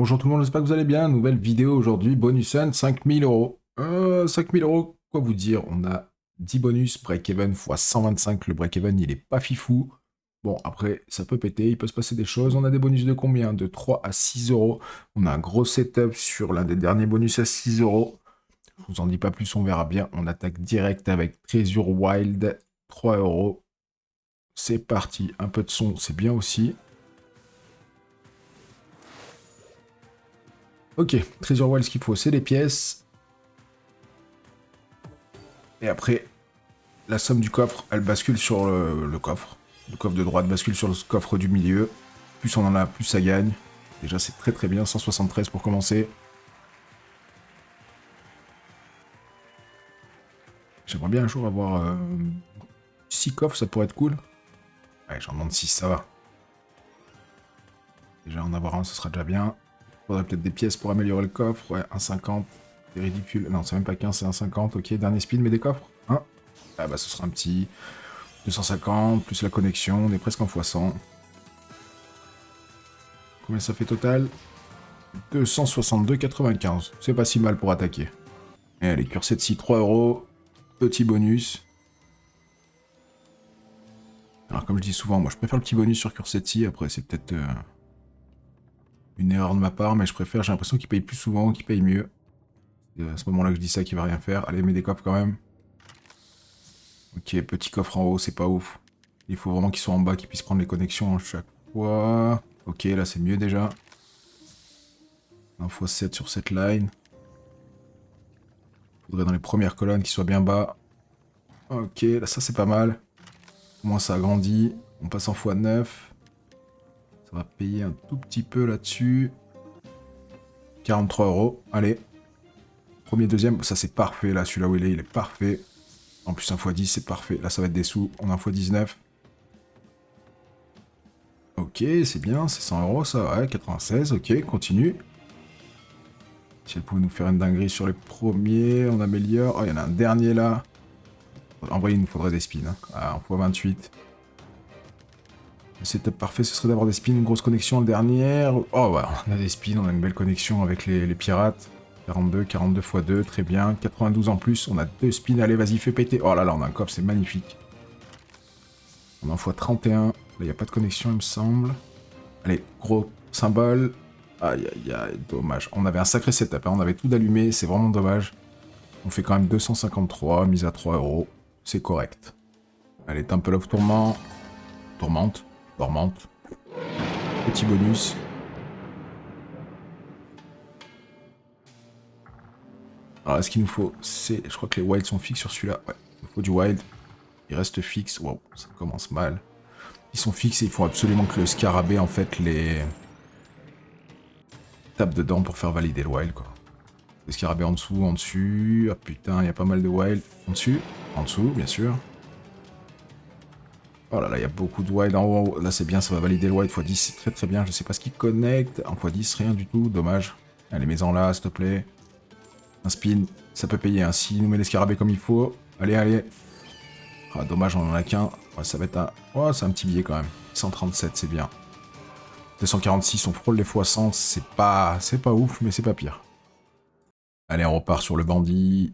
Bonjour tout le monde, j'espère que vous allez bien. Nouvelle vidéo aujourd'hui, bonus sun, 5000 euros. 5000 euros, quoi vous dire? On a 10 bonus, break-even x 125. Le break-even, il est pas fifou. Bon, après, ça peut péter, il peut se passer des choses. On a des bonus de combien? De 3 à 6 euros. On a un gros setup sur l'un des derniers bonus à 6 euros. Je vous en dis pas plus, on verra bien. On attaque direct avec Treasure Wild, 3 euros. C'est parti, un peu de son, c'est bien aussi. Ok, Treasure Wild, ce qu'il faut, c'est les pièces. Et après, la somme du coffre, elle bascule sur le coffre. Le coffre de droite bascule sur le coffre du milieu. Plus on en a, plus ça gagne. Déjà, c'est très très bien. 173 pour commencer. J'aimerais bien un jour avoir 6 coffres, ça pourrait être cool. Ouais, j'en demande 6, ça va. Déjà, en avoir un, ce sera déjà bien. Faudrait peut-être des pièces pour améliorer le coffre. Ouais, 1,50. C'est ridicule. Non, c'est même pas 15, c'est 1,50. Ok, dernier spin, mais des coffres. Hein. Ah bah, ce sera un petit 250, plus la connexion. On est presque en x100. Combien ça fait total? 262,95. C'est pas si mal pour attaquer. Et allez, cursée de scie, 3 euros. Petit bonus. Alors, comme je dis souvent, moi je préfère le petit bonus sur cursée de scie. Après, c'est peut-être une erreur de ma part, mais je préfère. J'ai l'impression qu'il paye plus souvent, qu'il paye mieux. C'est à ce moment-là que je dis ça, qu'il va rien faire. Allez, mets des coffres quand même. Ok, petit coffre en haut, c'est pas ouf. Il faut vraiment qu'il soit en bas, qu'il puisse prendre les connexions à chaque fois. Ok, là c'est mieux déjà. 1 x 7 sur cette line. Faudrait dans les premières colonnes qu'il soit bien bas. Ok, là ça c'est pas mal. Au moins ça agrandit. On passe en x9. Ça va payer un tout petit peu là-dessus. 43 euros. Allez. Premier, deuxième. Ça c'est parfait là. Celui-là où il est parfait. En plus un x10 c'est parfait. Là ça va être des sous. On a un x19. Ok, c'est bien. C'est 100 euros ça. Ouais, 96. Ok, continue. Si elle pouvait nous faire une dinguerie sur les premiers, on améliore. Oh, il y en a un dernier là. En vrai, il nous faudrait des spins. Hein. Ah, en x28. Le setup parfait, ce serait d'avoir des spins, une grosse connexion le dernier. Oh ouais, on a des spins, on a une belle connexion avec les pirates. 42, 42 x 2, très bien. 92 en plus, on a 2 spins. Allez, vas-y, fais péter. Oh là là, on a un coffre, c'est magnifique. On a un x 31. Là, il n'y a pas de connexion, il me semble. Allez, gros symbole. Aïe, aïe, aïe, dommage. On avait un sacré setup, hein. On avait tout d'allumé, c'est vraiment dommage. On fait quand même 253, mise à 3 euros. C'est correct. Allez, Temple of Tourment. Tourmente. Dormante. Petit bonus. Alors, ce qu'il nous faut, c'est... Je crois que les wilds sont fixes sur celui-là. Ouais, il nous faut du wild. Il reste fixe. Wow, ça commence mal. Ils sont fixes et il faut absolument que le scarabée, en fait, les... tape dedans pour faire valider le wild, quoi. Le scarabée en dessous, en dessus. Ah putain, il y a pas mal de wild. En dessus. En dessous, bien sûr. Oh là là, il y a beaucoup de wild en haut. Là, c'est bien, ça va valider le wild x10. C'est très très bien. Je sais pas ce qui connecte. En x10, rien du tout. Dommage. Allez, mets-en là, s'il te plaît. Un spin, ça peut payer. Hein. S'il nous met les scarabées comme il faut. Allez, allez. Ah, dommage, on en a qu'un. Ouais, ça va être un... Oh, c'est un petit billet quand même. 137, c'est bien. 246, on frôle les x100. C'est pas ouf, mais c'est pas pire. Allez, on repart sur le bandit.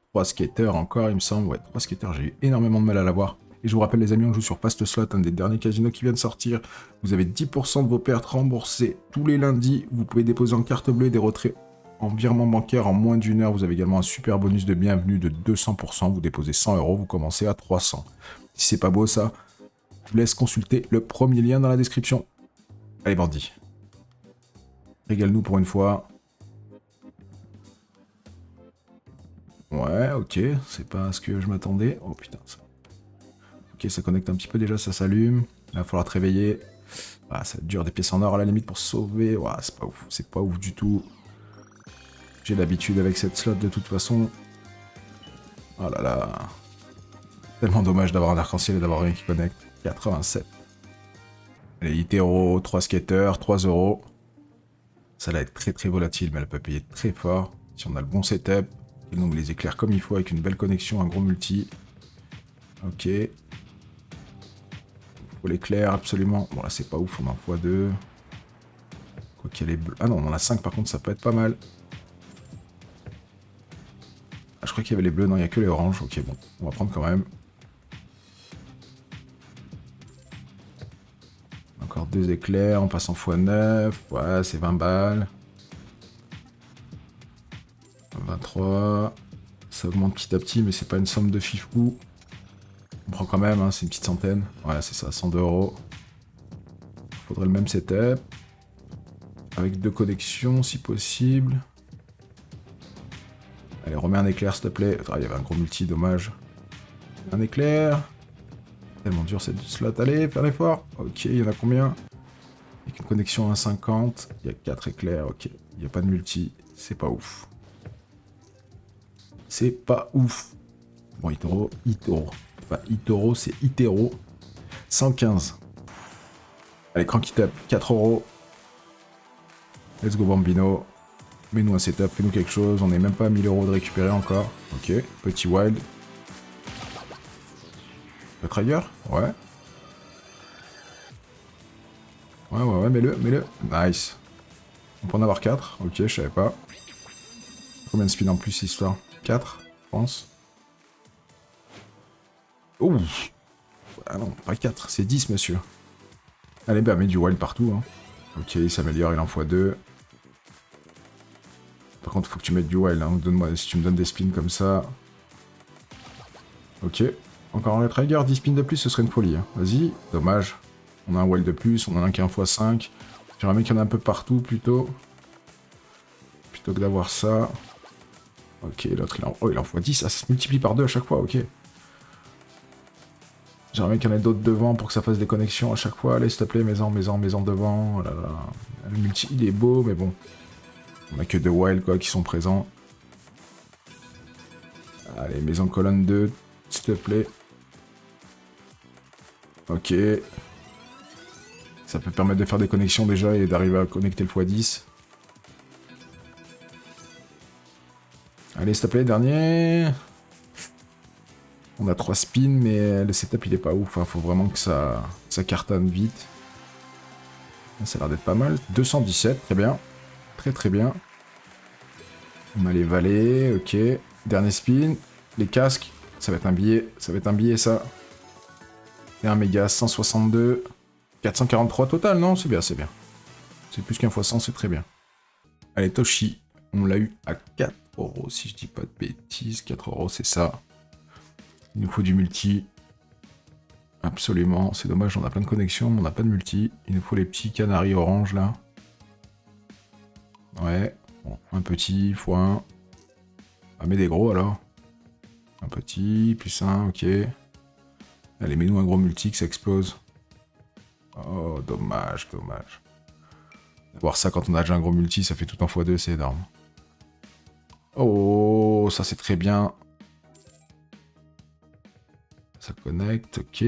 3 skaters encore, il me semble. Ouais, 3 skaters, j'ai eu énormément de mal à l'avoir. Et je vous rappelle les amis, on joue sur Fast Slot, un des derniers casinos qui vient de sortir. Vous avez 10% de vos pertes remboursées tous les lundis. Vous pouvez déposer en carte bleue des retraits en virement bancaire en moins d'une heure. Vous avez également un super bonus de bienvenue de 200%. Vous déposez 100 euros, vous commencez à 300. Si c'est pas beau ça, je vous laisse consulter le premier lien dans la description. Allez bandit. Régale-nous pour une fois. Ouais, ok, c'est pas ce que je m'attendais. Oh putain, ça... Ok, ça connecte un petit peu déjà, ça s'allume. Là, il va falloir te réveiller. Ah, ça dure des pièces en or à la limite pour se sauver. Ouais, c'est pas ouf du tout. J'ai l'habitude avec cette slot de toute façon. Oh là là. Tellement dommage d'avoir un arc-en-ciel et d'avoir rien qui connecte. 87. Allez, Itero, 3 skaters, 3 euros. Ça va être très très volatile, mais elle peut payer très fort. Si on a le bon setup, et donc les éclairs comme il faut avec une belle connexion, un gros multi. Ok. Faut l'éclair, absolument. Bon, là, c'est pas ouf, on en x2. Ok, les bleus. Ah non, on en a 5 par contre, ça peut être pas mal. Ah, je crois qu'il y avait les bleus, non, il n'y a que les oranges. Ok, bon, on va prendre quand même. Encore 2 éclairs, on passe en x9. Ouais, c'est 20 balles. 23. Ça augmente petit à petit, mais c'est pas une somme de fifou. On prend quand même, hein, c'est une petite centaine. Ouais, c'est ça, 102 €. Faudrait le même setup. Avec 2 connexions, si possible. Allez, remets un éclair, s'il te plaît. Ah, il y avait un gros multi, dommage. Un éclair. Tellement dur cette slot. Allez, faire l'effort. Ok, il y en a combien? Avec une connexion à 50. Il y a 4 éclairs, ok. Il n'y a pas de multi. C'est pas ouf. C'est pas ouf. Bon, Itoro. Pas Itoro, c'est Itero. 115. Allez, crank it up. 4 €. Let's go Bambino. Mets-nous un setup, fais-nous quelque chose. On n'est même pas à 1000 € de récupérer encore. Ok, petit wild. Le trigger? Ouais. Ouais, mets-le. Nice. On peut en avoir 4. Ok, je savais pas. Combien de spin en plus, histoire? 4, je pense. Ouh. Ah non, pas 4, c'est 10, monsieur. Allez, bah, mets du wild partout. Hein. Ok, il s'améliore, il en x2. Par contre, faut que tu mettes du wild. Hein. Donne-moi, si tu me donnes des spins comme ça. Ok. Encore un trigger, 10 spins de plus, ce serait une folie. Hein. Vas-y, dommage. On a un wild de plus, on en a un qui est 1x5. J'aimerais bien qu'il y en ait un peu partout, plutôt. Plutôt que d'avoir ça. Ok, l'autre, il en x10. Ah, ça se multiplie par 2 à chaque fois, ok. J'aimerais bien qu'il y en ait d'autres devant pour que ça fasse des connexions à chaque fois. Allez, s'il te plaît, mets-en devant. Oh là là. Le multi, il est beau, mais bon. On a que 2 wild, quoi, qui sont présents. Allez, mets-en colonne 2, s'il te plaît. Ok. Ça peut permettre de faire des connexions déjà et d'arriver à connecter le x10. Allez, s'il te plaît, dernier. On a 3 spins, mais le setup il est pas ouf. Hein. Faut vraiment que ça cartonne vite. Ça a l'air d'être pas mal. 217, très bien. Très bien. On a les valets, ok. Dernier spin. Les casques. Ça va être un billet. Ça. Et un méga 162. 443 total, non? C'est bien. C'est plus qu'un x100, c'est très bien. Allez, Toshi. On l'a eu à 4 € si je dis pas de bêtises. 4 €, c'est ça. Il nous faut du multi. Absolument. C'est dommage, on a plein de connexions, mais on n'a pas de multi. Il nous faut les petits canaris orange, là. Ouais. Bon, un petit, x1. Ah, mais des gros, alors. Un petit, plus un, ok. Allez, mets-nous un gros multi que ça explose. Oh, dommage. Voir ça quand on a déjà un gros multi, ça fait tout en x2, c'est énorme. Oh, ça c'est très bien. Ça connecte, ok.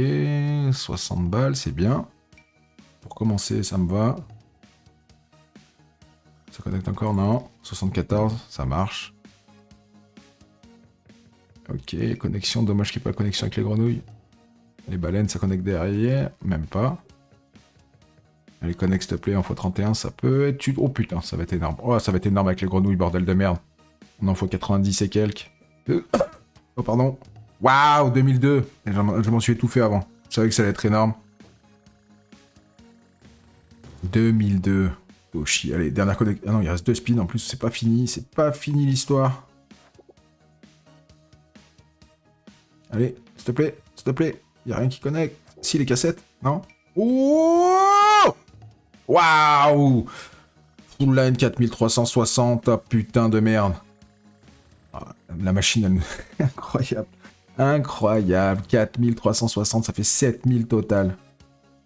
60 balles, c'est bien. Pour commencer, ça me va. Ça connecte encore, non. 74, ça marche. Ok, connexion, dommage qu'il n'y ait pas de connexion avec les grenouilles. Les baleines, ça connecte derrière, même pas. Allez, connecte s'il te plaît en x31, ça peut être... Oh putain, ça va être énorme. Oh, ça va être énorme avec les grenouilles, bordel de merde. On en faut 90 et quelques. Oh, pardon. Waouh, 2002. Je m'en suis étouffé avant. Je savais que ça allait être énorme. 2002. Oh, chi. Allez, dernière connexion. Ah non, il reste 2 spins en plus. C'est pas fini l'histoire. Allez, s'il te plaît. Y a rien qui connecte. Si, les cassettes, non? Oh, waouh. Full line 4360. Ah, putain de merde. Ah, la machine, elle... Incroyable. 4360, ça fait 7000 total.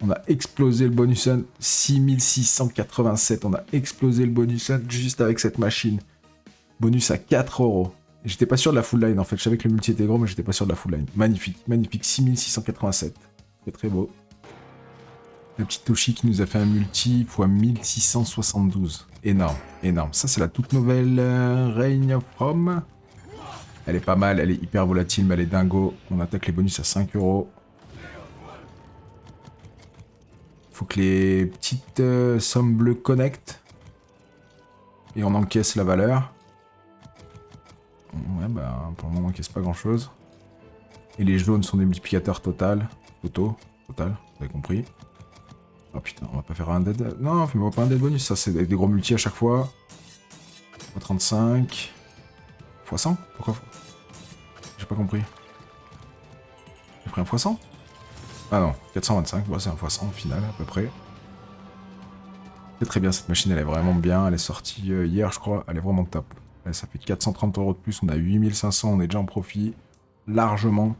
On a explosé le bonus 6687. On a explosé le bonus juste avec cette machine. Bonus à 4 €. J'étais pas sûr de la full line en fait. Je savais que le multi était gros, mais j'étais pas sûr de la full line. Magnifique. 6687. C'est très beau. Le petit Toshi qui nous a fait un multi x 1672. Énorme. Ça, c'est la toute nouvelle Reign of Rome. Elle est pas mal, elle est hyper volatile, mais elle est dingo. On attaque les bonus à 5 €. Faut que les petites sommes bleues connectent. et on encaisse la valeur. Ouais, bah, pour le moment, on encaisse pas grand-chose. Et les jaunes sont des multiplicateurs total. Total, vous avez compris. Oh putain, on va pas faire un dead... Non, fais-moi pas un dead bonus, ça c'est des gros multi à chaque fois. x35... x100 Pourquoi? J'ai pas compris. J'ai pris un x100? Ah non, 425, bon, c'est un x100 au final, à peu près. C'est très bien, cette machine, elle est vraiment bien. Elle est sortie hier, je crois. Elle est vraiment top. Là, ça fait 430 € de plus, on a 8500, on est déjà en profit. Largement.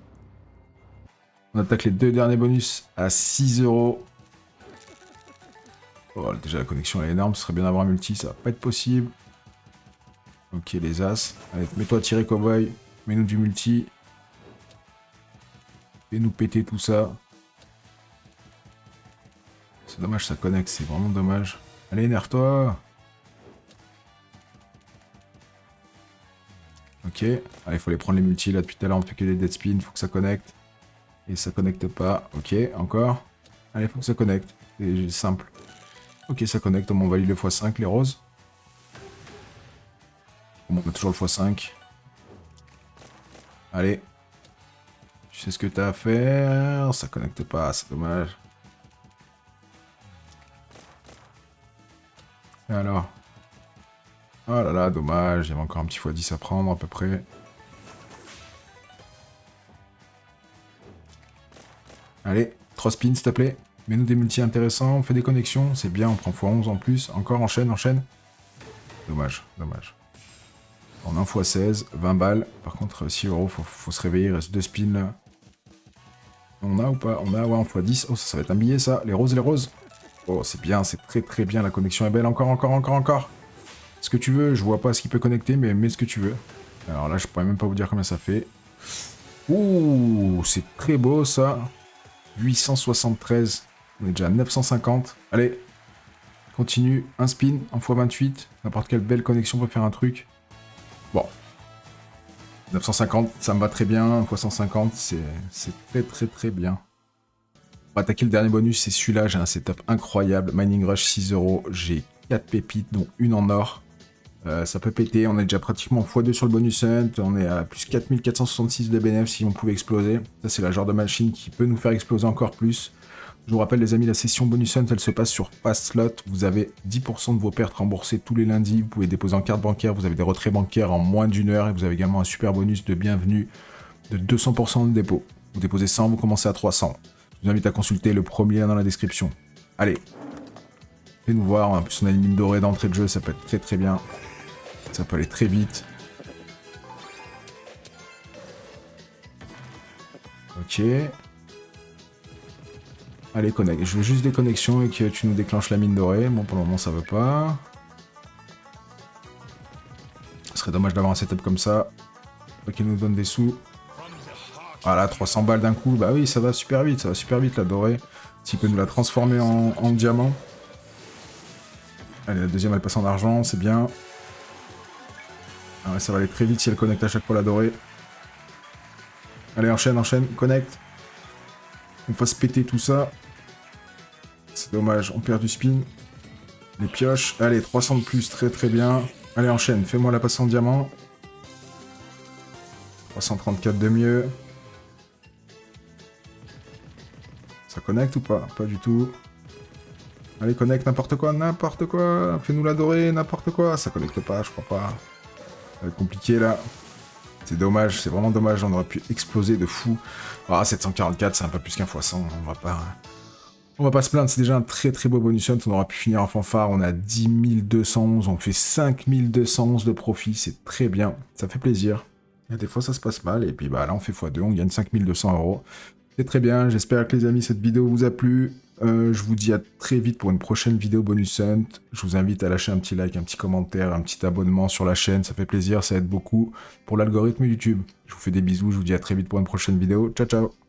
On attaque les 2 derniers bonus à 6 €. Oh, déjà la connexion elle est énorme, ce serait bien d'avoir un multi, ça va pas être possible. Ok, les as. Allez, mets-toi à tirer, cowboy. Mets-nous du multi. Fais-nous péter tout ça. C'est dommage, ça connecte, c'est vraiment dommage. Allez, énerve-toi. Ok. Allez, il faut les prendre les multis, là, depuis tout à l'heure, on fait que des dead spin, faut que ça connecte. Et ça connecte pas. Ok, encore. Allez, faut que ça connecte. C'est simple. Ok, ça connecte, on valide le x5, les roses. Bon, on a toujours le x5. Allez. Tu sais ce que t'as à faire. Ça connecte pas, c'est dommage. Et alors? Oh là là, dommage. Il y avait encore un petit x10 à prendre, à peu près. Allez, 3 spins, s'il te plaît. Mets-nous des multis intéressants, on fait des connexions, c'est bien, on prend x11 en plus. Encore, enchaîne, enchaîne. Dommage, dommage. On a un x16, 20 balles. Par contre, 6 €, faut se réveiller, il reste 2 spins là. On a ou pas? On a, ouais, un x10. Oh, ça va être un billet ça. Les roses, les roses. Oh, c'est bien, c'est très très bien, la connexion est belle. Encore, encore, encore, encore. Ce que tu veux, je vois pas ce qui peut connecter, mais mets ce que tu veux. Alors là, je pourrais même pas vous dire combien ça fait. Ouh, c'est très beau ça. 873. On est déjà à 950. Allez, continue. Un spin, un x28. N'importe quelle belle connexion peut faire un truc. Bon. 950, ça me va très bien. Un x150, c'est très très très bien. On va attaquer le dernier bonus, c'est celui-là. J'ai un setup incroyable. Mining Rush 6 €. J'ai 4 pépites, dont une en or. Ça peut péter, on est déjà pratiquement x2 sur le bonus hunt, on est à plus 4466 de BNF si on pouvait exploser. Ça c'est la genre de machine qui peut nous faire exploser encore plus. Je vous rappelle les amis, la session bonus hunt elle se passe sur Fastslot, vous avez 10% de vos pertes remboursées tous les lundis, vous pouvez déposer en carte bancaire, vous avez des retraits bancaires en moins d'1 heure et vous avez également un super bonus de bienvenue de 200% de dépôt. Vous déposez 100, vous commencez à 300. Je vous invite à consulter le premier lien dans la description. Allez, faites-nous voir, en plus on a une ligne dorée d'entrée de jeu, ça peut être très très bien. Ça peut aller très vite. Ok. Allez, connecte. Je veux juste des connexions et que tu nous déclenches la mine dorée. Bon, pour le moment, ça veut pas. Ce serait dommage d'avoir un setup comme ça. Pas qu'il nous donne des sous. Voilà, 300 balles d'un coup. Bah oui, ça va super vite la dorée. S'il peut nous la transformer en diamant. Allez, la deuxième, elle passe en argent, c'est bien. Ah ouais, ça va aller très vite si elle connecte à chaque fois la dorée. Allez, enchaîne, enchaîne, connecte. On fasse péter tout ça. C'est dommage, on perd du spin. Les pioches. Allez, 300 de plus, très très bien. Allez, enchaîne, fais-moi la passe en diamant. 334 de mieux. Ça connecte ou pas? Pas du tout. Allez, connecte n'importe quoi, n'importe quoi. Fais-nous la dorée, n'importe quoi. Ça connecte pas, je crois pas. Ça va être compliqué là. C'est dommage, c'est vraiment dommage, on aurait pu exploser de fou. Ah, 744, c'est un peu plus qu'un x100, on va pas se plaindre, c'est déjà un très très beau bonus hunt, on aurait pu finir en fanfare, on a 10 211, on fait 5 211 de profit, c'est très bien, ça fait plaisir. Et des fois ça se passe mal, et puis bah là on fait x2, on gagne 5 200 €. C'est très bien, j'espère que les amis cette vidéo vous a plu. Je vous dis à très vite pour une prochaine vidéo bonus hunt. Je vous invite à lâcher un petit like, un petit commentaire, un petit abonnement sur la chaîne, ça fait plaisir, ça aide beaucoup pour l'algorithme YouTube. Je vous fais des bisous, je vous dis à très vite pour une prochaine vidéo. Ciao ciao.